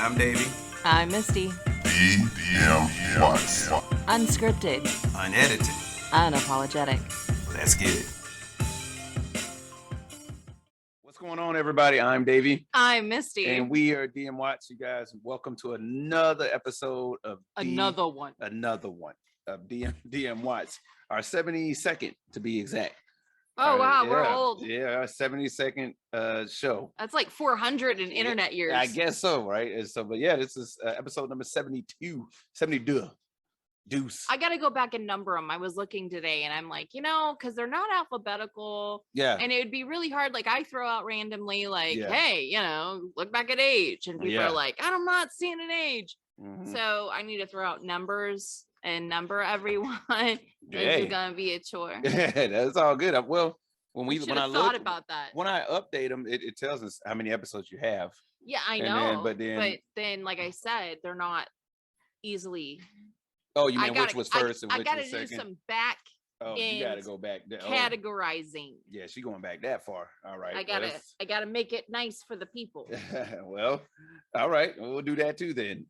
I'm Davey. I'm Misty. DM Watts. Unscripted. Unedited. Unapologetic. Let's get it. What's going on, everybody? I'm Davey. I'm Misty. And we are DM Watts, you guys. Welcome to another episode of Another one of DM Watts. Our 72nd to be exact. Oh, wow, we're old. Yeah, our 72nd show. That's like 400 in internet years. I guess so, right? And so, but yeah, this is episode number 72. 72. Deuce. I got to go back and number them. I was looking today and I'm like, because they're not alphabetical. Yeah. And it would be really hard. Like I throw out randomly, like, Yeah. hey, look back at age. And people are like, I'm not seeing an age. Mhm. So I need to throw out numbers and number everyone. Hey. It's going to be a chore. That's all good. Well, when I thought look about that. when I update them, it tells us how many episodes you have. Yeah, I And know. but then, like I said, they're not easily. Oh, you mean which was first and I which gotta was second? do some back Oh, you got to go back there. categorizing. Yeah, she going back that far. All right. I gotta make it nice for the people. Well, all right. We'll do that too then.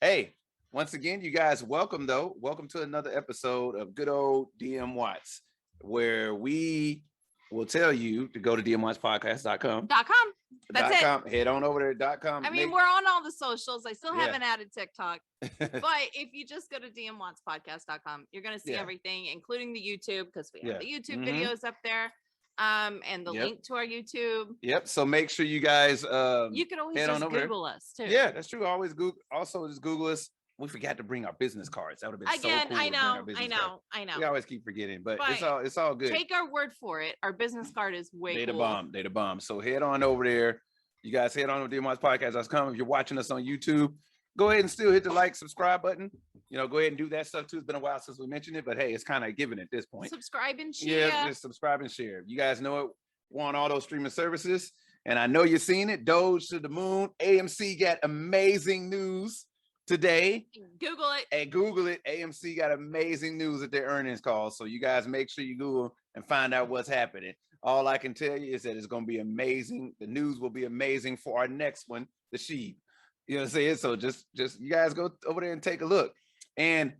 Hey, once again, you guys, welcome to another episode of good old DM Watts, where we will tell you to go to dmwatchpodcast.com. .com. That's it. Head on over there. .com. I mean, we're on all the socials. I still Yeah. haven't added TikTok. But if you just go to dmwatchpodcast.com, you're going to see everything, including the YouTube, because we have the YouTube videos up there, and the link to our YouTube. Yep. So make sure you guys you can always head just on over Google us too. Yeah, that's true. Always Google. Also, just Google us. We forgot to bring our business cards. That would have been so cool. I know. We always keep forgetting, but But it's all good. Take our word for it. Our business card is way They the cool. bomb. They the bomb. So head on over there. You guys head on over to DMWatchPodcast.com. If you're watching us on YouTube, go ahead and still hit the like, subscribe button. Go ahead and do that stuff too. It's been a while since we mentioned it, but hey, it's kind of given at this point. Subscribe and share. Yeah, just subscribe and share. You guys know it. We're on all those streaming services, and I know you've seen it. Doge to the moon. AMC got amazing news today. Google it. Hey, Google it. AMC got amazing news at their earnings call. So you guys make sure you Google and find out what's happening. All I can tell you is that it's going to be amazing. The news will be amazing for our next one, the Sheep. You know what I'm saying? So just you guys go over there and take a look. And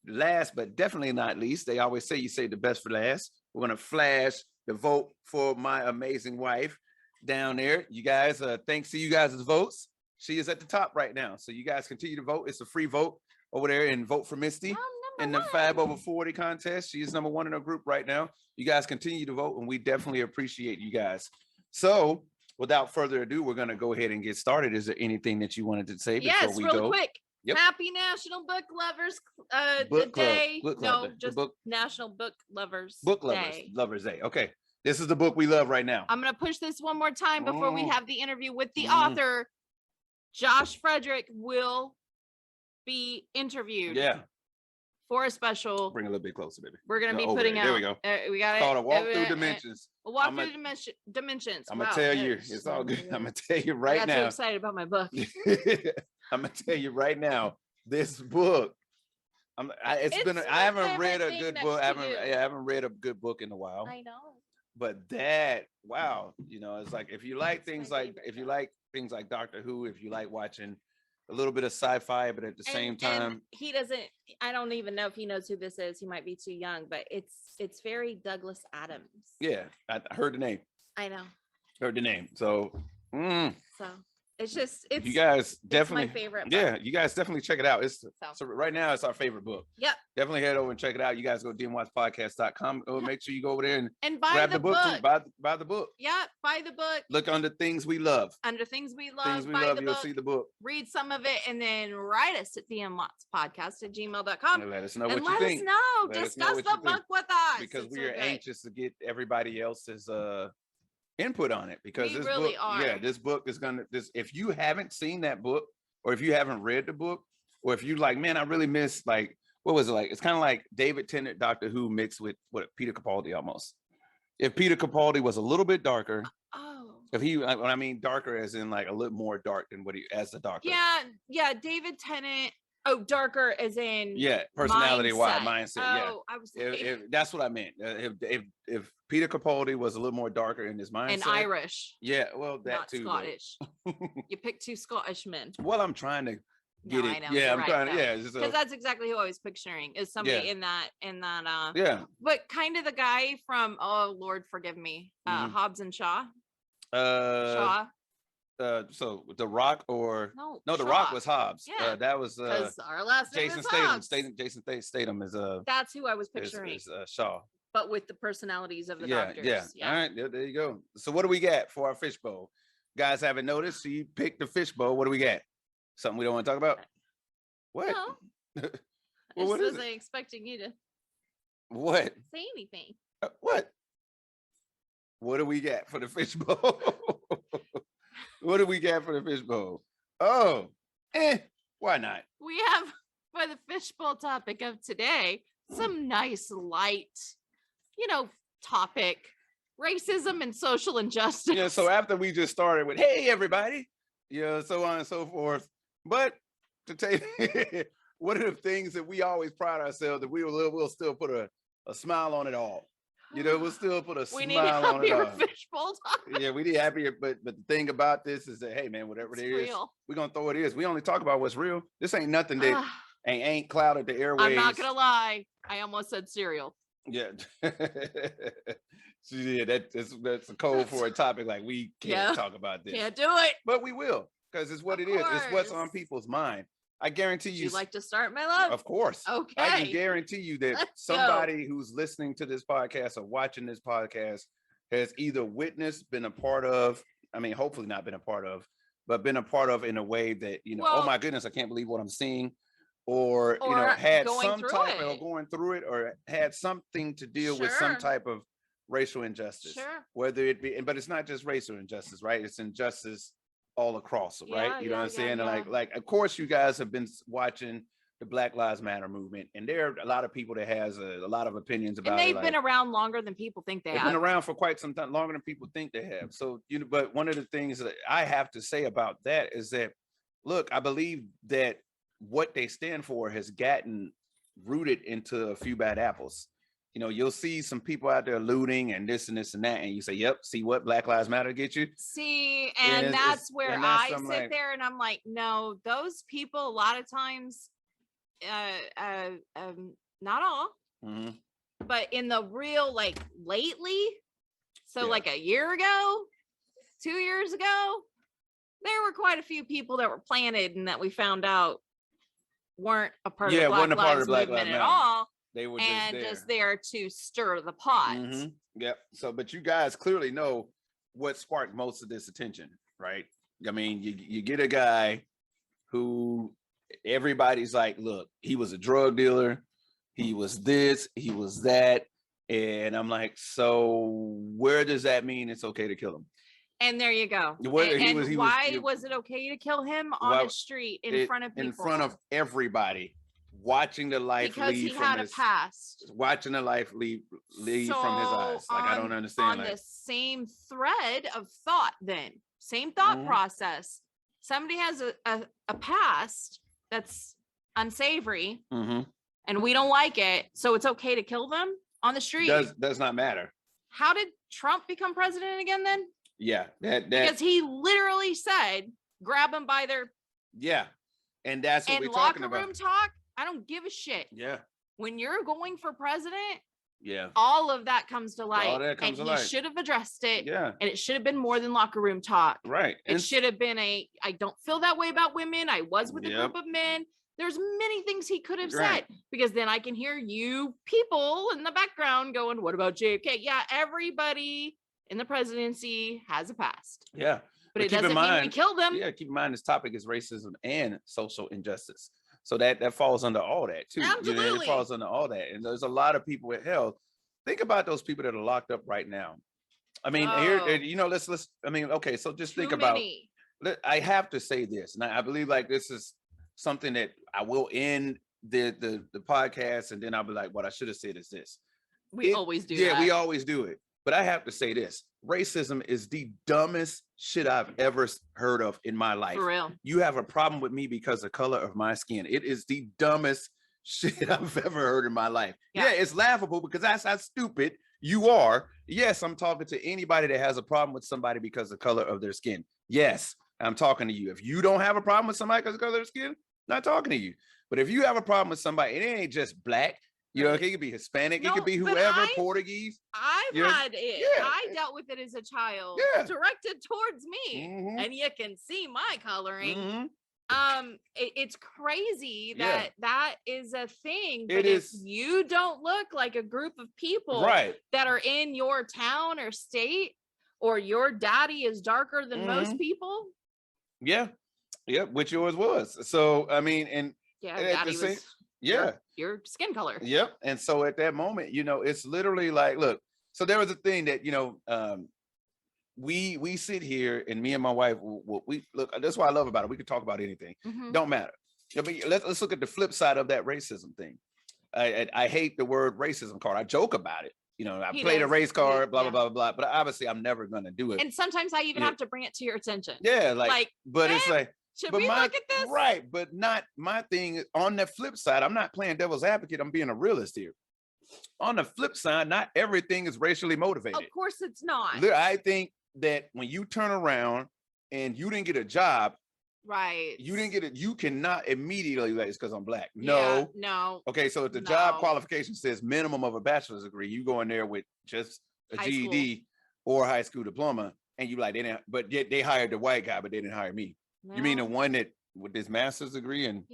last but definitely not least, they always say you save the best for last. We're going to flash the vote for my amazing wife down there. You guys, thanks to you guys' votes. She is at the top right now. So you guys continue to vote. It's a free vote over there, and vote for Misty in the 5 over 40 contest. She is number one in her group right now. You guys continue to vote, and we definitely appreciate you guys. So without further ado, we're going to go ahead and get started. Is there anything that you wanted to say before we go? Yes, real quick. Yep. Happy National Book Lovers Day. National Book Lovers Day. Lovers Day. Okay. This is the book we love right now. I'm going to push this one more time before we have the interview with the author. Josh Frederick will be interviewed. Yeah. For a special. Bring a little bit closer, baby. We're going to be putting out. There we go. We got it. Called a walk through dimensions. A walk through dimensions. I'm going to tell you. It's all good. I'm going to tell you right now. I'm so excited about my book. I'm going to tell you right now. This book. I haven't read a good book. I haven't read a good book in a while. I know. But wow, it's like if you like things like Doctor Who, if you like watching a little bit of sci-fi, but at the same time, he doesn't. I don't even know if he knows who this is. He might be too young, but it's very Douglas Adams. Yeah, I heard the name. I know. Heard the name. So. It's you guys definitely my favorite book. Yeah, you guys definitely check it out. So right now it's our favorite book. Yep. Definitely head over and check it out. You guys go to dmwatchpodcast.com. Make sure you go over there and buy grab the book. Buy the book. Yeah, buy the book. Look under things we love. Under things we love. Things we love, you'll see the book. Read some of it and then write us at dmwatchpodcast@gmail.com. Let us know what you think. Let us know. Discuss the book with us. Because we are anxious to get everybody else's input on it, because we really are. This book is if you haven't seen that book, or if you haven't read the book, or if you like, man, I really miss, like, what was it like? It's kind of like David Tennant Doctor Who mixed with Peter Capaldi almost. If Peter Capaldi was a little bit darker, if he, I mean darker as in like a little more dark than what he as the Doctor. Yeah, David Tennant Oh, darker as in personality wise, mindset. Oh, I was if that's what I meant. If Peter Capaldi was a little more darker in his mindset and Irish, well, that not too, Scottish. You picked 2 Scottish men. Well, I'm trying to get it. I know, yeah, I'm right, trying to. because that's exactly who I was picturing is somebody in that. But kind of the guy from Lord forgive me, Hobbs and Shaw. Shaw. So The Rock or no, The Rock was Hobbs. Yeah, that was because our last name Jason is Statham. Hobbs. Jason Statham is that's who I was picturing. Is Shaw, but with the personalities of the doctors. Yeah. All right, there you go. So what do we got for our fishbowl? Guys haven't noticed. So you picked the fishbowl. What do we got? Something we don't want to talk about? What? No. Well, what I is wasn't expecting you to what say anything. What? What do we got for the fishbowl? What do we got for the fishbowl? Oh, why not? We have for the fishbowl topic of today some nice light, topic: racism and social injustice. Yeah. So after we just started with "Hey everybody," so on and so forth. But to tell you, one of the things that we always pride ourselves that we'll still put a smile on it all. We'll still put a smile on it all. Fishbowl talk. Yeah, we need happier. But the thing about this is that, hey man, whatever it is, we're gonna throw it is. We only talk about what's real. This ain't nothing that ain't clouded the airwaves. I'm not gonna lie. I almost said cereal. Yeah. That's a code for a topic like we can't talk about this. Can't do it. But we will, because it's what it is. It's what's on people's mind. I guarantee you. Would you like to start, my love? Of course. Okay. I can guarantee you that somebody who's listening to this podcast or watching this podcast has either witnessed, been a part of, hopefully not been a part of, but been a part of in a way that, oh my goodness, I can't believe what I'm seeing. Or had some type of going through it, or had something to deal with some type of racial injustice. Sure. Whether it be, but it's not just racial injustice, right? It's injustice all across, right? You know what I'm saying? Yeah. Like, of course, you guys have been watching the Black Lives Matter movement, and there are a lot of people that has a lot of opinions about it. And they've been around longer than people think they have. They've been around for quite some time, longer than people think they have. So, but one of the things that I have to say about that is that, look, I believe that what they stand for has gotten rooted into a few bad apples. You'll see some people out there looting and this and this and that, and you say, "Yep, see what Black Lives Matter get you." See, and that's where I sit there and I'm like, no, those people a lot of times, not all, but in the real lately, like a year ago, 2 years ago, there were quite a few people that were planted and that we found out weren't a part of the Black Lives movement at all. They were just there to stir the pot. Yep. So, but you guys clearly know what sparked most of this attention, right? You get a guy who everybody's like, look, he was a drug dealer, he was this, he was that, and I'm like, so where does that mean it's okay to kill him? And there you go. Why was it okay to kill him on the street in front of people? In front of everybody. Watching the life because leave he had a past. Watching the life leave from his eyes. I don't understand. On the same thread of thought, then same thought process. Somebody has a past that's unsavory, and we don't like it, so it's okay to kill them on the street. Does not matter. How did Trump become president again? Then because he literally said, "Grab them by their and that's what we're talking about." Locker room talk. I don't give a shit. Yeah. When you're going for president, all of that comes to light. And he should have addressed it. Yeah. And it should have been more than locker room talk. Right. It should have been I don't feel that way about women. I was with a group of men. There's many things he could have said, because then I can hear you people in the background going, what about JFK? Yeah, everybody in the presidency has a past. Yeah. But it doesn't mean we kill them. Yeah, keep in mind this topic is racism and social injustice. So that falls under all that too. Absolutely. It falls under all that. And there's a lot of people with health. Think about those people that are locked up right now. Here, let's okay, so just think about, I have to say this, and I believe like this is something that I will end the podcast, and then I'll be like, what I should have said is this. We always do that. Yeah, we always do it. But I have to say this: racism is the dumbest shit I've ever heard of in my life. For real. You have a problem with me because of the color of my skin. It is the dumbest shit I've ever heard in my life. Yeah, it's laughable because that's how stupid you are. Yes, I'm talking to anybody that has a problem with somebody because of the color of their skin. Yes, I'm talking to you. If you don't have a problem with somebody because of the color of their skin, not talking to you. But if you have a problem with somebody, it ain't just black. You know, it could be Hispanic, it could be whoever, Portuguese. I've had it. Yeah. I dealt with it as a child. Yeah. Directed towards me. And you can see my coloring. It's crazy that that is a thing. But if you don't look like a group of people that are in your town or state, or your daddy is darker than most people. Yeah, which yours was. So I mean, and daddy was your skin color. Yep. And so at that moment, you know, it's literally like, look, so there was a thing that, you know, we sit here and me and my wife, we look, that's what I love about it. We can talk about anything. Don't matter. But let's look at the flip side of that racism thing. I hate the word racism card. I joke about it. You know, I played a race card, blah, blah, blah, blah, but obviously I'm never going to do it. And sometimes I even have to bring it to your attention. Yeah. But it's like, should we look at this? Right. But not my thing. On the flip side, I'm not playing devil's advocate. I'm being a realist here. On the flip side, not everything is racially motivated. Of course it's not. I think that when you turn around and you didn't get a job, you didn't get it, you cannot immediately like it's because I'm black. No. Okay, so if the job qualification says minimum of a bachelor's degree, you go in there with just a GED or a high school diploma, and you like they didn't, but yet they hired the white guy, but they didn't hire me. No. You mean the one that with this master's degree? And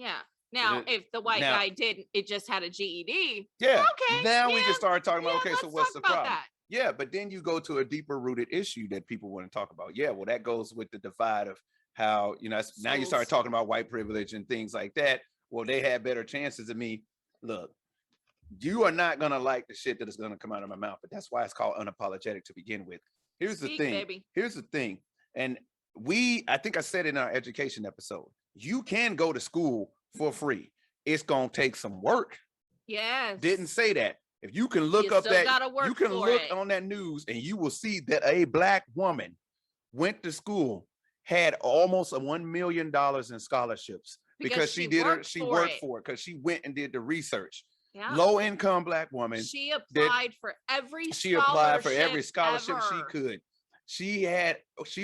now if the white guy didn't, it just had a GED. Yeah. Okay. Now we can start talking about so what's the problem? That. Yeah, but then you go to a deeper rooted issue that people want to talk about. Yeah, well, that goes with the divide of how, you know, now you start talking about white privilege and things like that. Well, they had better chances than me. Look, you are not gonna like the shit that is gonna come out of my mouth, but that's why it's called unapologetic to begin with. Here's the thing. Baby. Here's the thing. And I think I said in our education episode, you can go to school for free. It's gonna take some work. Yes. Didn't say that. If you can look up that, you can look on that news and you will see that a black woman went to school, had almost $1 million in scholarships because she worked for it because she went and did the research. Yeah. Low income black woman. She applied for every scholarship she could. She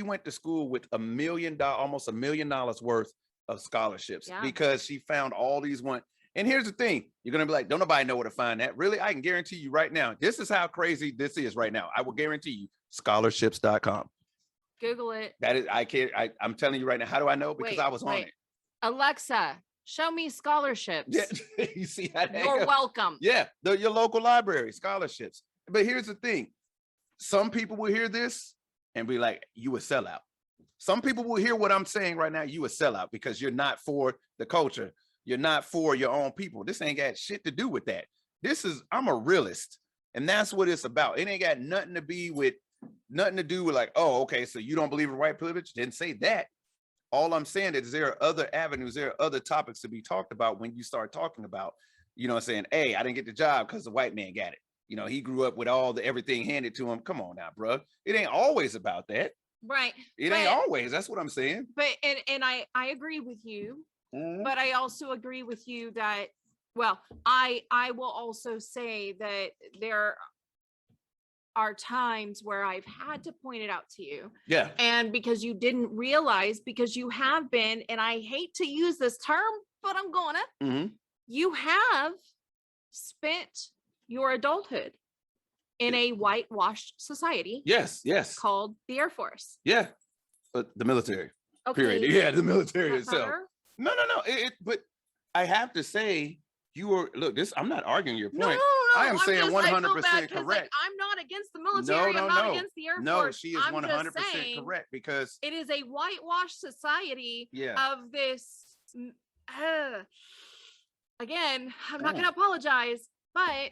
went to school with almost $1 million worth of scholarships because she found all these one. And here's the thing, you're gonna be like, don't nobody know where to find that. Really, I can guarantee you right now, this is how crazy this is right now. I will guarantee you, scholarships.com. Google it. That is, I'm telling you right now. How do I know? Because I was on it. Alexa, show me scholarships. Yeah, you see how that You're welcome. Yeah, your local library, scholarships. But here's the thing. Some people will hear this and be like, you a sellout. Some people will hear what I'm saying right now, you a sellout because you're not for the culture. You're not for your own people. This ain't got shit to do with that. I'm a realist. And that's what it's about. It ain't got nothing to do with like, oh, okay, so you don't believe in white privilege? Didn't say that. All I'm saying is there are other avenues, there are other topics to be talked about when you start talking about, you know, saying, hey, I didn't get the job because the white man got it. You know, he grew up with everything handed to him. Come on now, bro. It ain't always about that. Right. It ain't always. That's what I'm saying. But and I agree with you. But I also agree with you that, well, I will also say that there are times where I've had to point it out to you. Yeah. And because you didn't realize, because you have been, and I hate to use this term, but I'm gonna, you have spent your adulthood in a whitewashed society. Yes. Called the Air Force. Yeah. But the military. Okay. Period. Yeah, the military itself. No. But I have to say, I'm not arguing your point. No. I am saying 100% correct. I'm not against the military. I'm not against the Air Force. No, she is 100% correct because it is a whitewashed society of this. Again, I'm not going to apologize, but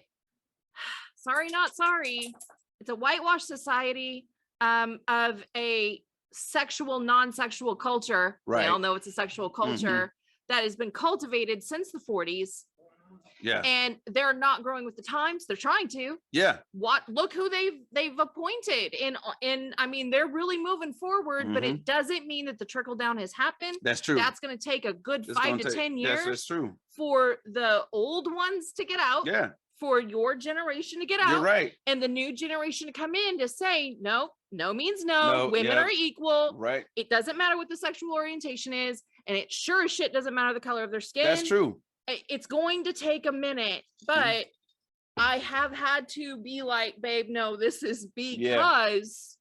sorry, not sorry. It's a whitewashed society of a sexual, non-sexual culture. Right. We all know it's a sexual culture that has been cultivated since the 40s Yeah. And they're not growing with the times. They're trying to. Yeah. Look who they've appointed. And I mean, they're really moving forward, but it doesn't mean that the trickle down has happened. That's true. That's going to take a good 5 to 10 years. That's true. For the old ones to get out. Yeah. For your generation to get out. You're right. And the new generation to come in to say, no means no. Women are equal. Right. It doesn't matter what the sexual orientation is. And it sure as shit doesn't matter the color of their skin. That's true. It's going to take a minute, but I have had to be like, babe, no, this is because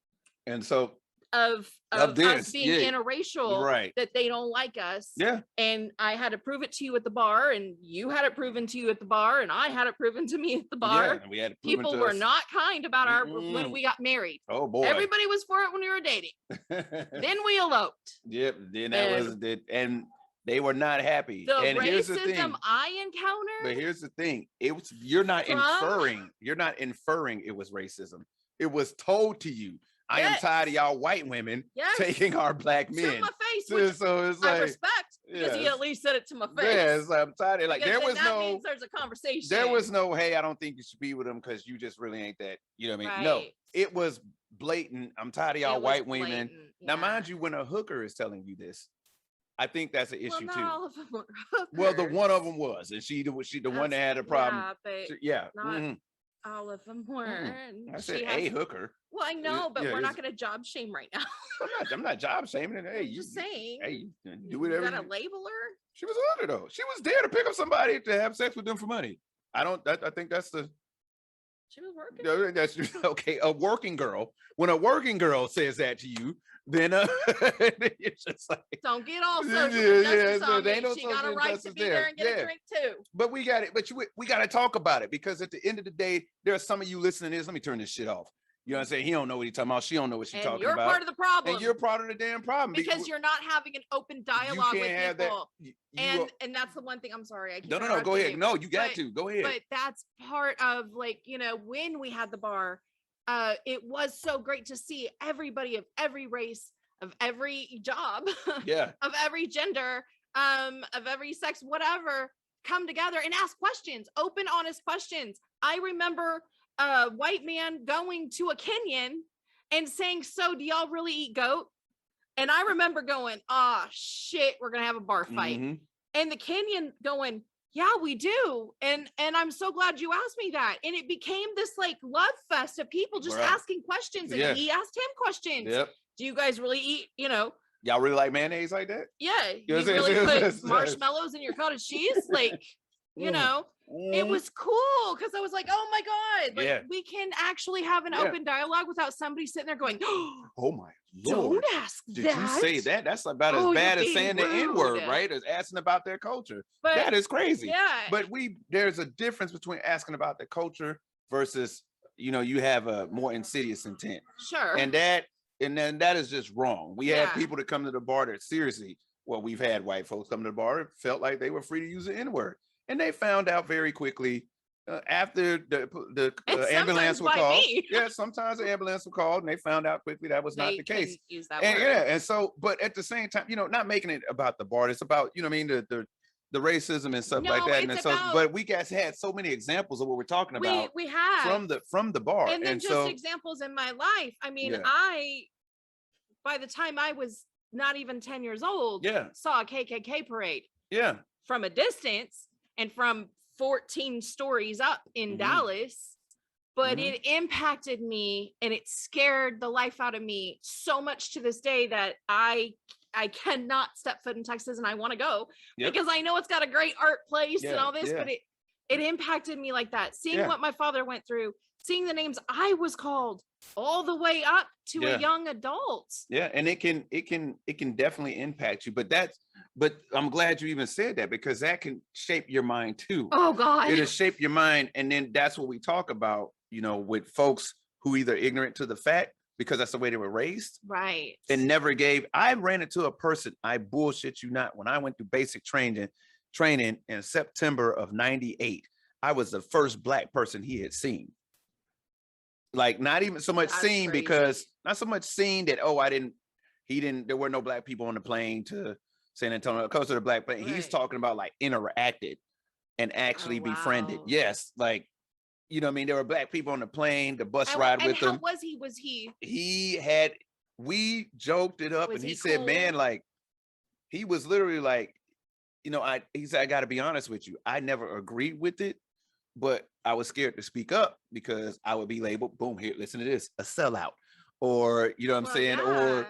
and so of us being interracial, right? That they don't like us. Yeah. And I had to prove it to you at the bar, and you had it proven to you at the bar, and I had it proven to me at the bar. Yeah, and we had it proven People to were us. not kind about our when we got married. Oh boy. Everybody was for it when we were dating. Then we eloped. Yep. Then that was it. And they were not happy. The and here's the racism thing. I encountered. But here's the thing. You're not inferring it was racism. It was told to you. I am tired of y'all white women taking our black men. To my face, so it's I like respect because he at least said it to my face. Yeah, it's like, I'm tired of because means there's a conversation. There was no, hey, I don't think you should be with him because you just really ain't that. You know what I mean? Right. No, it was blatant. I'm tired of y'all white women. Yeah. Now, mind you, when a hooker is telling you this, I think that's an issue not too. All of them were hookers. Well, the one of them was, and she the one that had a problem. Yeah, but not all of them were. I said a hooker. Well, I know, but we're not going to job shame right now. I'm not job shaming. Hey, I'm just saying. Hey, do whatever. You got to label her. She was a hooker though. She was there to pick up somebody to have sex with them for money. I think that's the. She was working. That's okay. A working girl. When a working girl says that to you, then it's just like don't get all social injustice on me. No, she got a right to be there and get a drink too. But we got it. But we got to talk about it because at the end of the day, there are some of you listening to this. Let me turn this shit off. You know what I'm saying? He don't know what he's talking about. She don't know what she's talking about. You're part of the problem. And you're part of the damn problem because you're not having an open dialogue with people. And that's the one thing. I'm sorry. I keep no. Go ahead. No, you got to go ahead. But that's part of when we had the bar. It was so great to see everybody of every race, of every job, of every gender, of every sex, whatever, come together and ask questions, open, honest questions. I remember a white man going to a Kenyan and saying, so do y'all really eat goat? And I remember going, shit, we're going to have a bar fight. And the Kenyan going, yeah, we do. And I'm so glad you asked me that. And it became this like love fest of people just asking questions. And he asked him questions. Yep. Do you guys really eat, y'all really like mayonnaise like that? Yeah. You really put marshmallows in your cottage cheese? Like, it was cool because I was like, oh my God, like we can actually have an open dialogue without somebody sitting there going, oh my Lord. Don't ask Did that. you say that? That's about as bad as saying the N-word, right? As asking about their culture. But that is crazy. Yeah. But there's a difference between asking about the culture versus, you have a more insidious intent. Sure. And then that is just wrong. We had people that come to the bar that seriously, we've had white folks come to the bar, felt like they were free to use the N-word. And they found out very quickly after the ambulance was called. Yeah, sometimes the ambulance was called, and they found out quickly that was not the case. Use that and word. and so, but at the same time, not making it about the bar. It's about the racism and stuff like that. And so, but we guys had so many examples of what we're talking about. We have from the bar, and then just examples in my life. I mean, by the time I was not even 10 years old, saw a KKK parade. Yeah, from a distance. And from 14 stories up in Dallas, but it impacted me and it scared the life out of me so much to this day that I cannot step foot in Texas, and I want to go because I know it's got a great art place and all this, but it impacted me like that. Seeing what my father went through, seeing the names I was called all the way up to a young adult. Yeah, and it can definitely impact you, but I'm glad you even said that because that can shape your mind too. Oh God. It'll shape your mind. And then that's what we talk about, with folks who either ignorant to the fact because that's the way they were raised. Right. And never gave. I ran into a person, I bullshit you not, when I went through basic training in September of 98, I was the first Black person he had seen. Like not even so much seen because not so much seen that, there were no Black people on the plane to San Antonio, because of the Black plane. Right. He's talking about like interacted and actually befriended. wow. Yes, like, you know what I mean? There were black people on the plane, the bus And ride and with how him. was he? Was he? He had, we joked it up Was and he he said, cool? man, like, he was literally like, you know, he said, I got to be honest with you. I never agreed with it, but I was scared to speak up because I would be labeled, boom, here, listen to this, a sellout. Or, you know what I'm Well, saying? Or, yeah.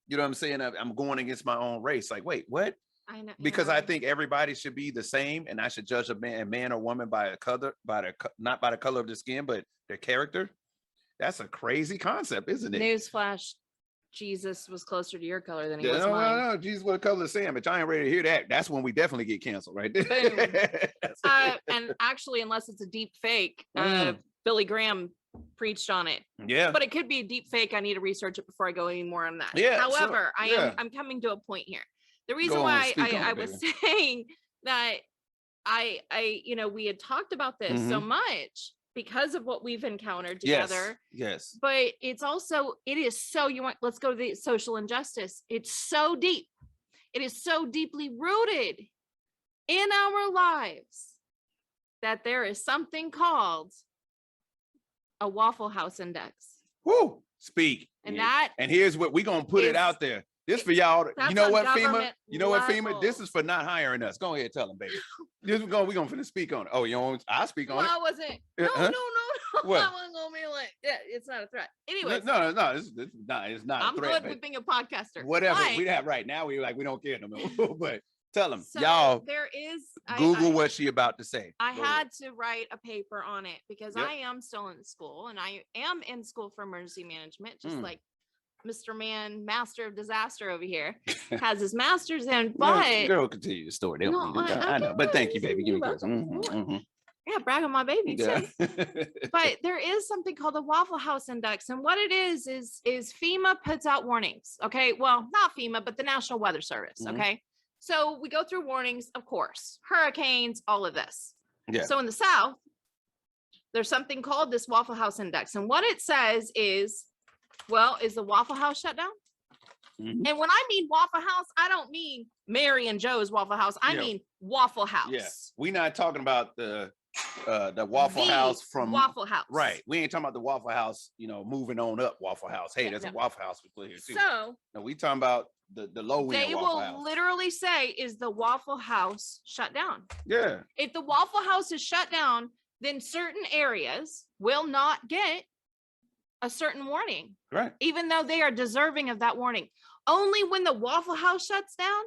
you know what I'm saying? I'm going against my own race. Like, wait, what? I know. Because I yeah. think everybody should be the same, and I should judge a man or woman by a color, not by the color of the skin, but their character. That's a crazy concept, isn't it? Newsflash: Jesus was closer to your color than he Yeah, was no, mine. no, Jesus, what color is sandwich? I ain't ready to hear that. That's when we definitely get canceled, right there. Boom. And actually, unless it's a deep fake, Billy Graham preached on it. Yeah. But it could be a deep fake. I need to research it before I go any more on that. Yeah. However, so, I'm coming to a point here. The reason Go on, why speak on I it, was baby. saying that I we had talked about this so much because of what we've encountered together. Yes. But it's also, it is so, let's go to the social injustice. It's so deep. It is so deeply rooted in our lives that there is something called a Waffle House index. Woo. Speak. And and here's what we're gonna put it out there. This for y'all. You know what, FEMA? You know what, FEMA? This is for not hiring us. Go ahead, tell them, baby. We're gonna finna speak on it. Oh, you know, I speak on it. I wasn't. No. What? I wasn't gonna be like, yeah, it's not a threat. Anyway, no, it's not. I'm a threat, good with being a podcaster. Whatever. But, We have right now. We don't care no more. But tell them, so y'all. There is Google what she about to say. I had to write a paper on it because I am still in school, and I am in school for emergency management, just like Mr. Man, master of disaster over here, has his master's in. But girl, continue the story. They don't need it. I know, but thank you, baby. Give me credit. Yeah, brag on my baby too. But there is something called the Waffle House Index, and what it is FEMA puts out warnings. Okay, well, not FEMA, but the National Weather Service. Okay, so we go through warnings, of course, hurricanes, all of this. Yeah. So in the South, there's something called this Waffle House Index, and what it says is, well, is the Waffle House shut down? And when I mean Waffle House, I don't mean Mary and Joe's Waffle House. I mean Waffle House. Yeah, we're not talking about the Waffle House from Waffle House. Right. We ain't talking about the Waffle House, moving on up Waffle House. Hey, there's a Waffle House we put here too. So no, we talking about the low end Waffle House. They will literally say, is the Waffle House shut down? Yeah. If the Waffle House is shut down, then certain areas will not get a certain warning. Right. Even though they are deserving of that warning. Only when the Waffle House shuts down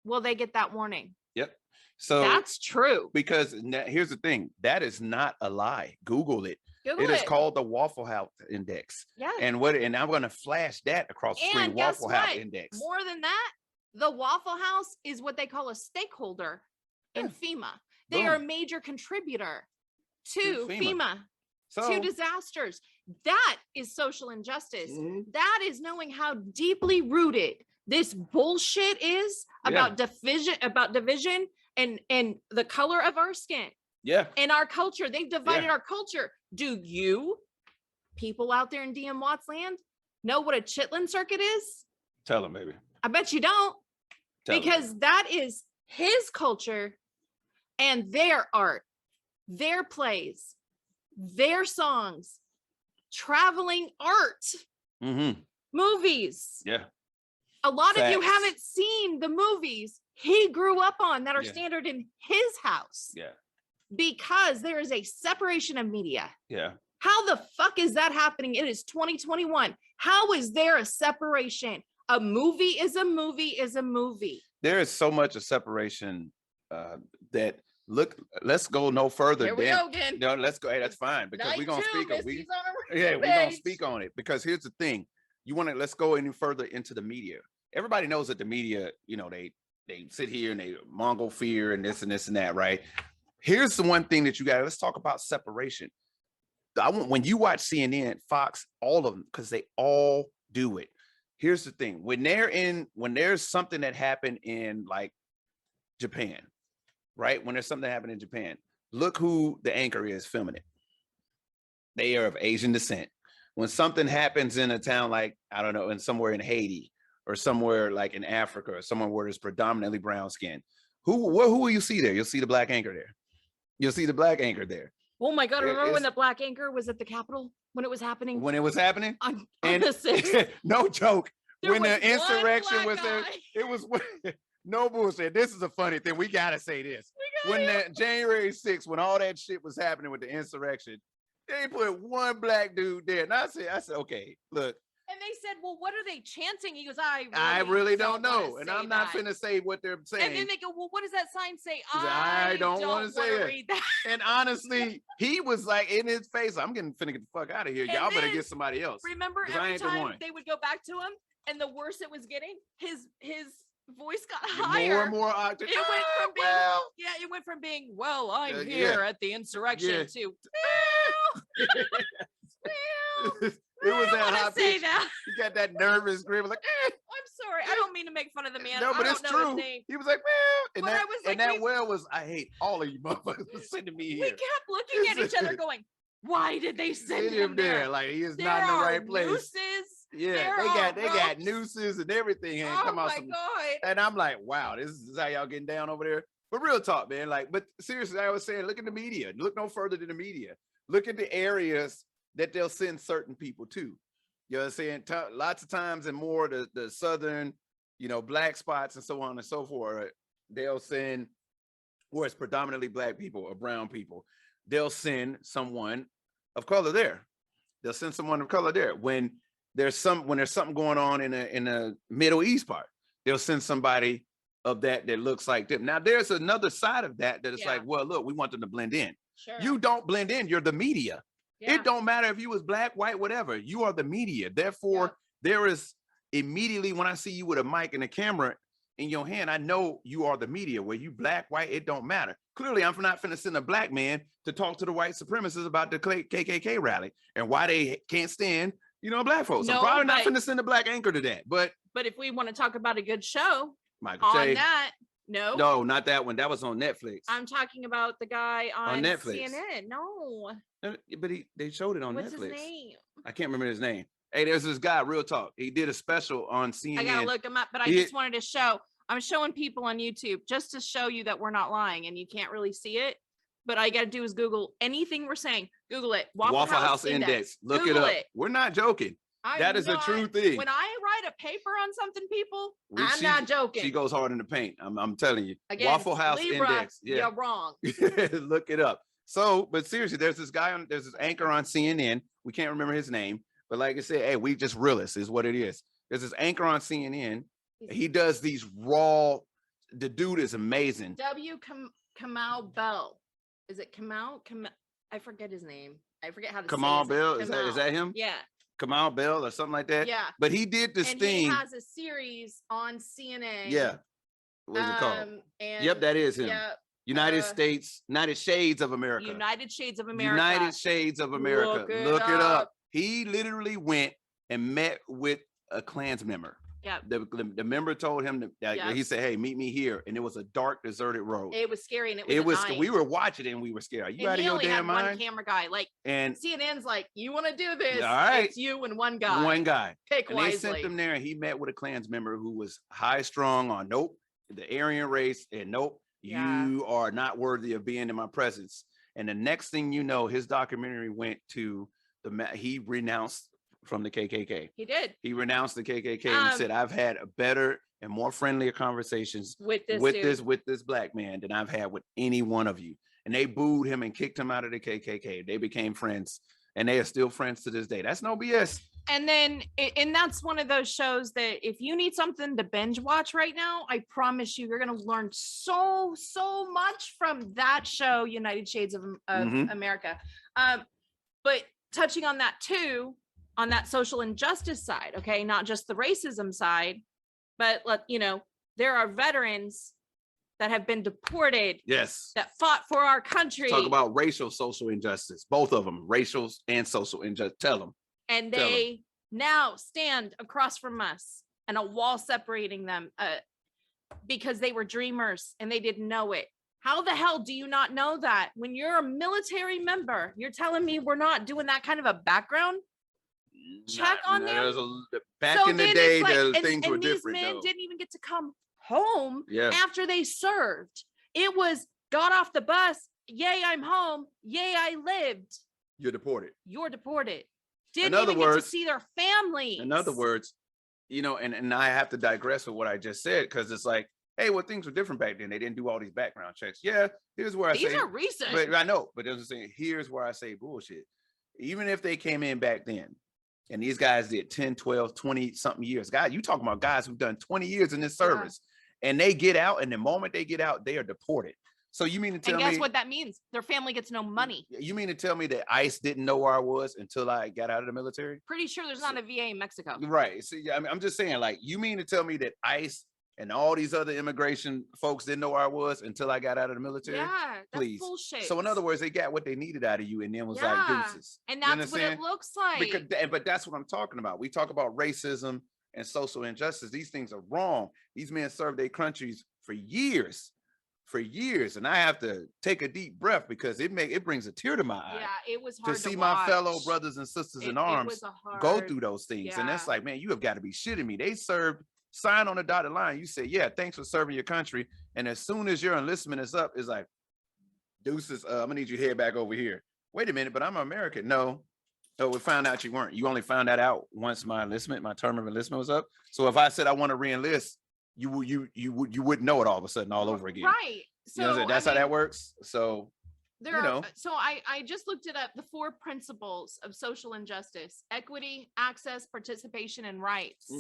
will they get that warning. Yep. So that's true. Because here's the thing, that is not a lie. Google it. It is called the Waffle House Index. Yeah. And I'm going to flash that across the screen. Waffle House Index. More than that, the Waffle House is what they call a stakeholder in FEMA. They are a major contributor to FEMA. To disasters. That is social injustice. That is knowing how deeply rooted this bullshit is about division and the color of our skin. Yeah. And our culture. They've divided our culture. Do you people out there in DM Watts land know what a chitlin circuit is? Tell them, baby. I bet you don't. Because that is his culture and their art, their plays, their songs, traveling art, movies. Yeah. A lot of you haven't seen the movies he grew up on that are standard in his house. Yeah. Because there is a separation of media. Yeah. How the fuck is that happening? It is 2021. How is there a separation? A movie is a movie is a movie. There is so much a separation that let's go no further. Here we go again. No, let's go. Hey, that's fine because we're gonna speak on we're gonna speak on it because here's the thing. Let's go any further into the media. Everybody knows that the media, they sit here and they Mongol fear and this and this and that, right? Here's the one thing that let's talk about separation. When you watch CNN, Fox, all of them, because they all do it. Here's the thing. When there's something that happened in like Japan, right? When there's something that happened in Japan, look who the anchor is filming it. They are of Asian descent. When something happens in a town like, I don't know, somewhere in Haiti or somewhere like in Africa or somewhere where there's predominantly brown skin, Who will you see there? You'll see the black anchor there. You'll see the black anchor there. Oh my God! Remember when the black anchor was at the Capitol when it was happening? When it was happening? On the 6th. No joke. There when was the insurrection one was there, black it was no bullshit. This is a funny thing. We gotta say this. When that January 6th, when all that shit was happening with the insurrection, they put one black dude there. And I said, okay, look. And they said, well, what are they chanting? He goes, I really don't wanna know. And say I'm not that. finna say what they're saying. And then they go, well, what does that sign say? I don't want to say it. Read that. And honestly, he was like in his face, I'm finna get the fuck out of here. Y'all better get somebody else. Remember every time they would go back to him and the worse it was getting, his voice got higher. More and more octave. It went from being, it went from being, well, I'm here at the insurrection to, it was that high pitch. That. He got that nervous grin, like, I'm sorry, I don't mean to make fun of the man. No, but I it's don't know true. his name. He was like, well, and that well was, I hate all of you motherfuckers for sending me here. We kept looking at each other going, why did they send him there? Like, he is not in the right place. Nooses. Yeah, they got nooses and everything. And oh my God. And I'm like, wow, this is how y'all getting down over there. But real talk, man. Like, but seriously, I was saying, look at the media. Look no further than the media. Look at the areas that they'll send certain people to. You know what I'm saying? Lots of times and more the southern, black spots and so on and so forth, they'll send, where it's predominantly black people or brown people, they'll send someone of color there. They'll send someone of color there. When there's something going on in a Middle East part, they'll send somebody of that looks like them. Now there's another side of that it's like, well, look, we want them to blend in. Sure. You don't blend in, you're the media. Yeah. It don't matter if you was black, white, whatever. You are the media. Therefore, there is immediately when I see you with a mic and a camera in your hand, I know you are the media. Where you black, white, it don't matter. Clearly, I'm not finna send a black man to talk to the white supremacists about the KKK rally and why they can't stand, black folks. I'm probably not finna send a black anchor to that. But if we want to talk about a good show Michael on Che, that, no, not that one. That was on Netflix. I'm talking about the guy on Netflix. CNN. No. But they showed it on What's Netflix. What's his name? I can't remember his name. Hey, there's this guy, real talk. He did a special on CNN. I gotta look him up, but I just wanted to show. I'm showing people on YouTube just to show you that we're not lying and you can't really see it. But all you gotta do is Google anything we're saying. Google it. Waffle House Index. Look Google it up. We're not joking. That is a true thing. When I write a paper on something, people, I'm not joking. She goes hard in the paint. I'm telling you. Again, Waffle House Libra, Index. Yeah, you're wrong. Look it up. So, but seriously, there's this anchor on CNN. We can't remember his name, but like I said, hey, we just realists is what it is. There's this anchor on CNN. He does these raw. The dude is amazing. Kamal Bell. Is it Kamal? I forget his name. I forget how to Kamal say Bell. Is Is that him? Yeah. Kamal Bell or something like that. Yeah. But he did this thing. He has a series on CNN. Yeah. What is it called? And that is him. Yeah. United Shades of America. United Shades of America. United Shades of America. Look it up. He literally went and met with a Klans member. Yeah. The member told him that he said, "Hey, meet me here," and it was a dark, deserted road. It was scary, and it was. We were watching it, and we were scared. Are you out of your damn mind? One camera guy, and CNN's like, "You want to do this? All right, it's you and one guy. One guy. Pick and wisely." They sent him there, and he met with a Klans member who was high strung on the Aryan race, and you are not worthy of being in my presence. And the next thing you know, his documentary went to he renounced from the KKK. He did. He renounced the KKK and said, "I've had a better and more friendlier conversations with this black man than I've had with any one of you." And they booed him and kicked him out of the KKK. They became friends, and they are still friends to this day. That's no BS. And then, and that's one of those shows that if you need something to binge watch right now, I promise you're going to learn so much from that show, United Shades of America. But touching on that too, on that social injustice side, okay, not just the racism side, but there are veterans that have been deported. Yes. That fought for our country. Talk about racial social injustice. Both of them, racial and social injustice. Tell them. And they now stand across from us and a wall separating them because they were dreamers and they didn't know it. How the hell do you not know that? When you're a military member, you're telling me we're not doing that kind of a background check on them? Back in the day, things were different. These men though. didn't even get to come home Yeah. after they served. It was got off the bus. Yay, I'm home. Yay, I lived. You're deported. You're deported. Didn't In other even get words- to see their families. In other words, you know, and I have to digress with what I just said, because it's like, hey, well, things were different back then. They didn't do all these background checks. Yeah, here's where I these say, are recent. but I know, but I'm saying, here's where I say bullshit. Even if they came in back then, and these guys did 10, 12, 20 something years, guys, you talking about guys who've done 20 years in this service, and they get out, and the moment they get out, they are deported. So you mean to tell and me? guess what that means? Their family gets no money. You mean to tell me that ICE didn't know where I was until I got out of the military? Pretty sure there's not a VA in Mexico. Right. See, I mean, I'm just saying, like, you mean to tell me that ICE and all these other immigration folks didn't know where I was until I got out of the military? Yeah, that's Please. bullshit. So in other words, they got what they needed out of you, and then was like Yeah, deuces. and You that's what it understand? looks like. But that's what I'm talking about. We talk about racism and social injustice. These things are wrong. These men served their countries for years, and I have to take a deep breath because it brings a tear to my eye. Yeah, it was To hard see watch. my fellow brothers and sisters in arms was a hard, go through those things. And yeah. that's like, man, you have got to be shitting me. They served, sign on the dotted line. You say, yeah, thanks for serving your country. And as soon as your enlistment is up, it's like, deuces, I'm gonna need you to head back over here. Wait a minute, but I'm American. No, we found out you weren't. You only found that out once my term of enlistment was up. So if I said I want to re-enlist, you wouldn't know it all of a sudden all over again. Right. So You know, that's how that works. So there you are, know. so I just looked it up, the 4 principles of social injustice: equity, access, participation, and rights.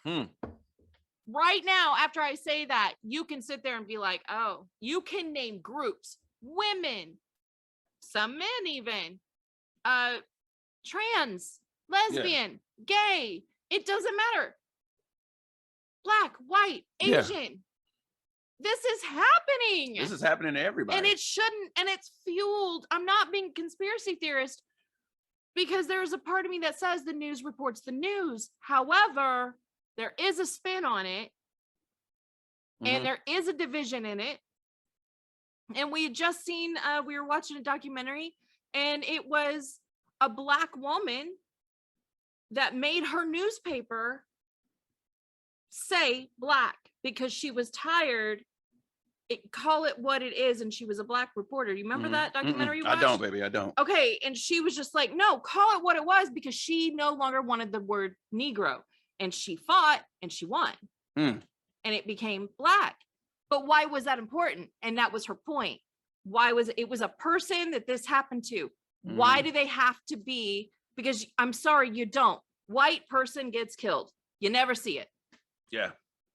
Right now, after I say that, you can sit there and be like, oh, you can name groups, women, some men even, trans, lesbian, gay, it doesn't matter. Black, white, Yeah. Asian. This is happening. This is happening to everybody. And it shouldn't, and it's fueled. I'm not being conspiracy theorist, because there's a part of me that says the news reports the news. However, there is a spin on it, and there is a division in it. And we had just seen, we were watching a documentary, and it was a Black woman that made her newspaper say Black because she was tired. Call it what it is, and she was a Black reporter. You remember that documentary you watched? I don't, baby, I don't. Okay, and she was just like, no, call it what it was, because she no longer wanted the word Negro, and she fought and she won, and it became Black. But why was that important? And that was her point. Why was it was a person that this happened to? Why do they have to be? Because I'm sorry, you don't. White person gets killed, you never see it. Yeah.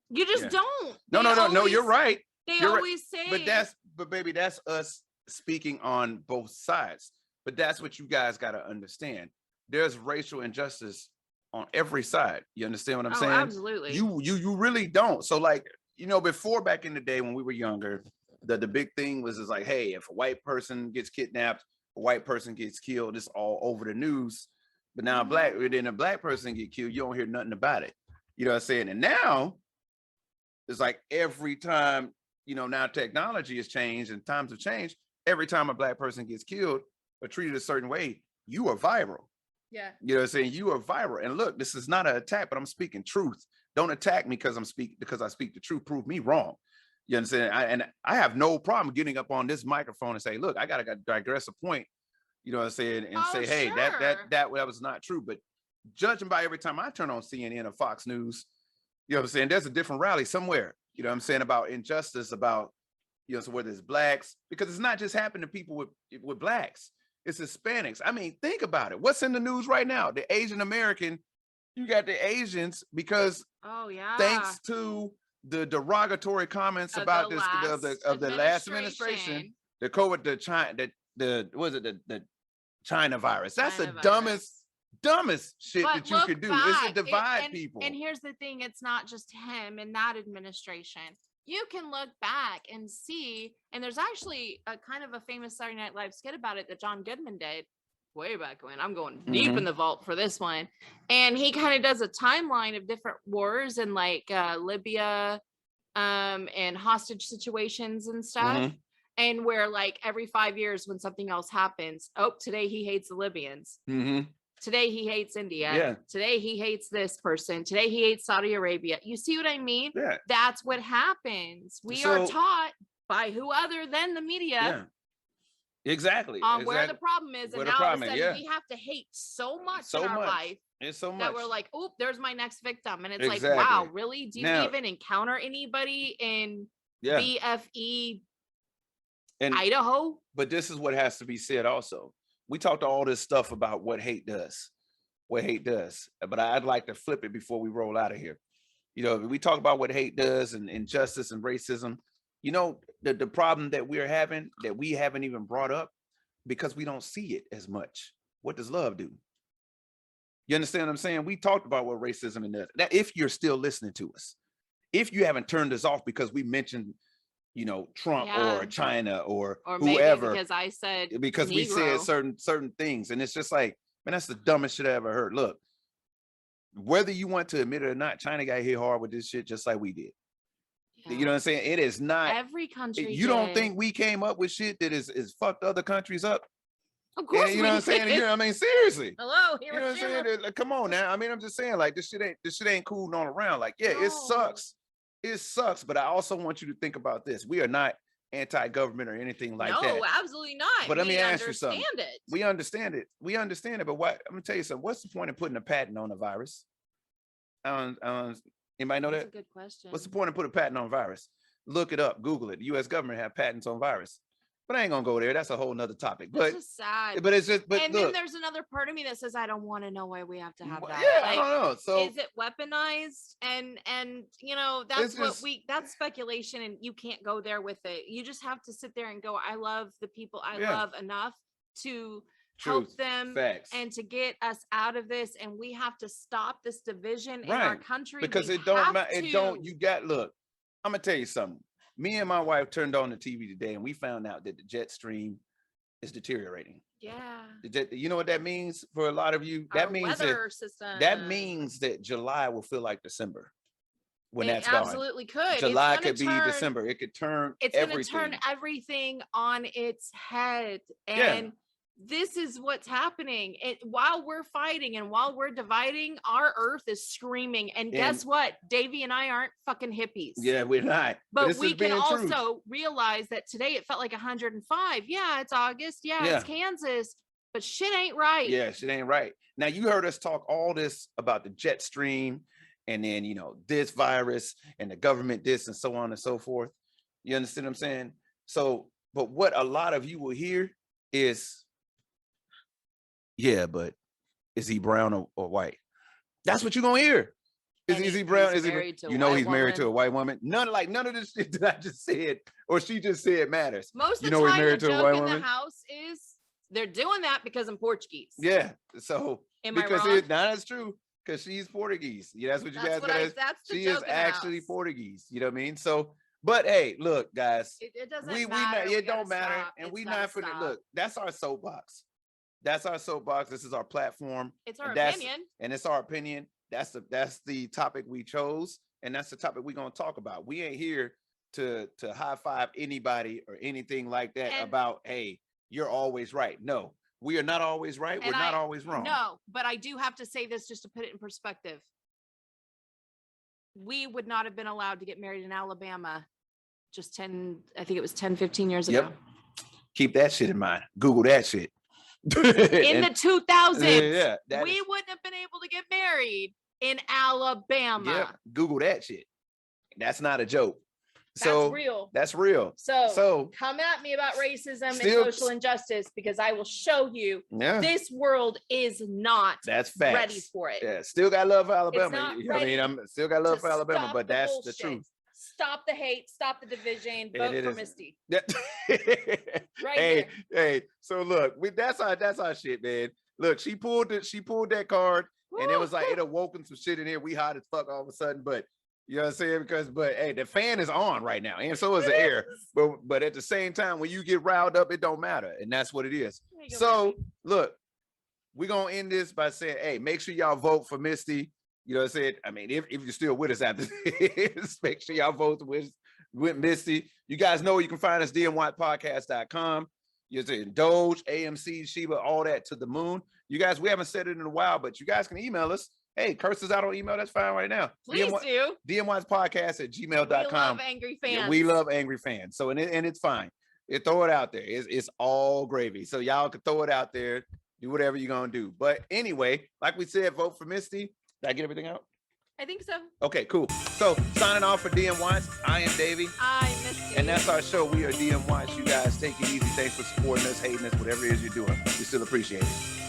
You just don't. No, you're right. They You're always say, but baby, that's us speaking on both sides. But that's what you guys got to understand. There's racial injustice on every side. You understand what I'm saying? Absolutely. You really don't. So like, you know, before, back in the day when we were younger, the big thing was is like, hey, if a white person gets kidnapped, a white person gets killed, it's all over the news. But now then a Black person get killed, you don't hear nothing about it. You know what I'm saying? And now it's like every time, you know, now technology has changed and times have changed. Every time a Black person gets killed or treated a certain way, you are viral. Yeah. You know what I'm saying? You are viral. And look, this is not an attack, but I'm speaking truth. Don't attack me because I speak the truth. Prove me wrong. You understand? I have no problem getting up on this microphone and say, look, I gotta digress a point. You know what I'm saying? And say, hey, sure. that was not true. But judging by every time I turn on CNN or Fox News, you know what I'm saying? There's a different rally somewhere. You know what I'm saying? About injustice, about, you know, so whether it's Blacks, because it's not just happening to people with Blacks, it's Hispanics. I mean, think about it. What's in the news right now? The Asian American, you got the Asians because thanks to the derogatory comments about this of the last administration, the COVID, the China virus. That's the dumbest shit that you could do. It's to divide people. And here's the thing, it's not just him and that administration. You can look back and see, and there's actually a kind of a famous Saturday Night Live skit about it that John Goodman did way back when. I'm going deep in the vault for this one. And he kind of does a timeline of different wars and like Libya and hostage situations and stuff. And where like every 5 years when something else happens, today he hates the Libyans. Today he hates India. Yeah. Today he hates this person. Today he hates Saudi Arabia. You see what I mean? Yeah. That's what happens. We are taught by who other than the media. Yeah. Exactly. On where the problem is, and now all of a sudden we have to hate so much in our life. It's so much that we're like, oh, there's my next victim, and it's exactly. like, wow, really? Do you even encounter anybody in BFE and Idaho? But this is what has to be said. Also, we talked all this stuff about what hate does, but I'd like to flip it before we roll out of here. You know, we talk about what hate does and injustice and racism. You know, the problem that we're having that we haven't even brought up because we don't see it as much. What does love do? You understand what I'm saying? We talked about what racism does. That if you're still listening to us, if you haven't turned us off because we mentioned, you know, Trump or China or whoever, maybe because I said because Negro. We said certain things, and it's just like, man, that's the dumbest shit I ever heard. Look, whether you want to admit it or not, China got hit hard with this shit just like we did. Yeah. You know what I'm saying? It is not every country. You don't think we came up with shit that is fucked other countries up? Of course, you know what I'm saying? You know what I mean? Seriously. Hello, you know what I'm saying? Like, come on now. I mean, I'm just saying, like, this shit ain't cool all around. Like, yeah, it sucks. But I also want you to think about this. We are not anti-government or anything like that. No, absolutely not. But let me ask you something. We understand it. But what? I'm gonna tell you something. What's the point of putting a patent on a virus? Anybody know that? That's a good question. What's the point of putting a patent on a virus? Look it up. Google it. The U.S. government have patents on virus. But I ain't gonna go there. That's a whole nother topic. But it's sad. But it's just. But and look, then there's another part of me that says I don't want to know why we have to have that. Yeah, like, I don't know. So is it weaponized? And you know that's that's speculation, and you can't go there with it. You just have to sit there and go. I love the people I love enough to help them and to get us out of this, and we have to stop this division in our country because it don't matter. It don't. You got look. I'm gonna tell you something. Me and my wife turned on the TV today, and we found out that the jet stream is deteriorating. Yeah. You know what that means for a lot of you? That means that means that July will feel like December when that's gone. Absolutely could. July could be December. It could turn. It's going to turn everything on its head, and this is what's happening. While we're fighting and while we're dividing, our earth is screaming. And guess what? Davey and I aren't fucking hippies. Yeah, we're not. But we can also realize that today it felt like 105. Yeah, it's August. Yeah, it's Kansas. But shit ain't right. Yeah, shit ain't right. Now, you heard us talk all this about the jet stream and then, you know, this virus and the government this and so on and so forth. You understand what I'm saying? So, but what a lot of you will hear is, yeah, but is he brown or white? That's what you're gonna hear. Is he brown? Is he? You know he's married to a white woman. None of this shit that I just said or she just said matters. Most of the time, the joke in the house is they're doing that because I'm Portuguese. Yeah. So am I wrong? That's true because she's Portuguese. Yeah, that's what you guys got. She is actually Portuguese. You know what I mean? So. But hey, look, guys, it doesn't matter. It don't matter, and we not for the look. That's our soapbox. That's our soapbox. This is our platform. It's our opinion. And it's our opinion. That's the topic we chose. And that's the topic we're going to talk about. We ain't here to high five anybody or anything like that about, hey, you're always right. No, we are not always right. We're not always wrong. No, but I do have to say this just to put it in perspective. We would not have been allowed to get married in Alabama just 15 years ago. Yep. Keep that shit in mind. Google that shit. In the 2000s, we wouldn't have been able to get married in Alabama. Yeah, Google that shit. That's not a joke. That's real. That's real. So come at me about racism and social injustice because I will show you this world is not ready for it. Yeah, still got love for Alabama. I mean, I'm still got love for Alabama, but that's the truth. Stop the hate, stop the division, vote for Misty. Hey, so look, that's our shit, man. Look, she pulled that card. Woo! And it was like it awoken some shit in here. We hot as fuck all of a sudden, but you know what I'm saying? But hey, the fan is on right now, and so is the air. But at the same time, when you get riled up, it don't matter, and that's what it is. So look, we're gonna end this by saying, hey, make sure y'all vote for Misty. You know what I'm saying? I mean, if you're still with us after this, make sure y'all vote with Misty. You guys know you can find us, dmwatpodcast.com. You're saying Doge, AMC, Sheba, all that to the moon. You guys, we haven't said it in a while, but you guys can email us. Hey, curses out on email. That's fine right now. Please do. DMYspodcast@gmail.com. We love angry fans. Yeah, we love angry fans. So, and it's fine. Throw it out there. It's all gravy. So y'all can throw it out there. Do whatever you're going to do. But anyway, like we said, vote for Misty. Did I get everything out? I think so. Okay, cool. So signing off for DM Watch. I am Davey. I Misty. And that's our show. We are DM Watch. You guys take it easy. Thanks for supporting us, hating us, whatever it is you're doing. We still appreciate it.